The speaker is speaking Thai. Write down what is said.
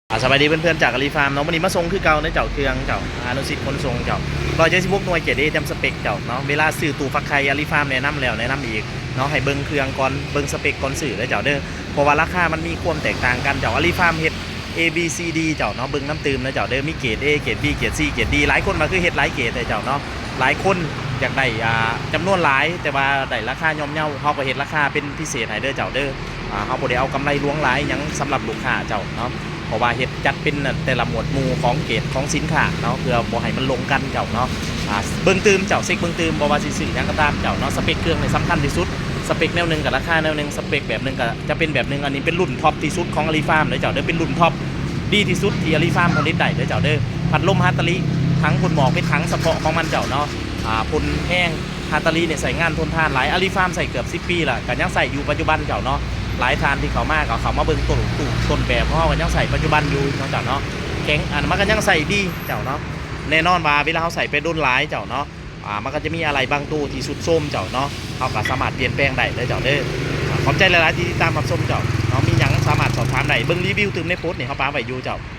สบายดีเพื่อนๆจากอาลีฟาร์มเนาะวันนี้มาส่งคือเก่าในเจ้าเครื่องเจ้าอนุสิทธิ์คนส่งเจ้า176หน่วยเกรดเอเต็มสเปคเจ้าเนาะเวลาซื้อตู้ฟักไข่อาลีฟาร์มแนะนำแล้วแนะนำอีกเนาะให้เบิ่งเครื่องก่อนเบิ่งสเปคก่อนซื้อเลยเจ้าเด้อเพราะว่าราคามันมีความแตกต่างกันเจ้าอาลีฟาร์มเฮ็ด A B C D เจ้าเนาะเบิ่งน้ำตื่มนะเจ้าเด้อมีเกรด A เกรด B เกรด C เกรด D หลายคนมาคือเฮ็ดหลายเกรดเลยเจ้าเนาะหลายคนอยากได้จำนวนหลายแต่ว่าได้ราคาย่อมเยาเฮาก็เฮ็ดราคาเป็นพิเศษให้เด้อเจ้าเด้อเฮาบ่ได้เอากำไรล้วงหลายหยังสำหรับลูกค้าเจ้าเนาะเพราะว่าเฮ็ดจัดเป็นแต่ละหมวดหมู่ของเกรดของสินค้าเนาะเพื่อบ่ให้มันลงกันเจ้าเนาะเบิ่งตื่มเจ้าเซ็กเบิ่งตื่มบ่ว่าสิซื้อหยังก็ตามเจ้าเนาะสเปคเครื่องนี่สำคัญที่สุดสเปคแนวนึงกับราคาแนวนึงสเปคแบบนึงก็จะเป็นแบบนึงอันนี้เป็นรุ่นท็อปที่สุดของอาลีฟาร์มเลยเจ้าเด้อเป็นรุ่นท็อปดีที่สุดที่อาลีฟาร์มผลิตได้เด้อเจ้าเด้อพัดลมฮัตตาริทั้งพ่นหมอกเป็นทั้งเฉพาะของมันเจ้าเนาะพ่นแห้งฮัตตาริเนี่ยใส่งานทนทานหลายอาลีฟาร์มใส่เกือบ10 ปีละก็ยังใส่อยู่ปัจจุบันเจ้าเนาะหลายทานที่เขามากเขามาเบิ่งต้นแบบเพราะว่ายังใส่ปัจจุบันอยู่เจ้าเนาะแข็งมันก็ยังใส่ดีเจ้าเนาะแน่นอนว่าเวลาเขาใส่ไปโดนหลายเจ้าเนาะมันก็จะมีอะไรบางตู้ที่สุดส้มเจ้าเนาะเขาก็สามารถเปลี่ยนแปลงได้เลยเจ้าเด้อขอบใจหลายๆที่ติดตามรับชมเจ้าเนาะมีหยังสามารถสอบถามได้เบิ่งรีวิวตื่มในโพสต์นี่เขาปาไว้อยู่เจ้า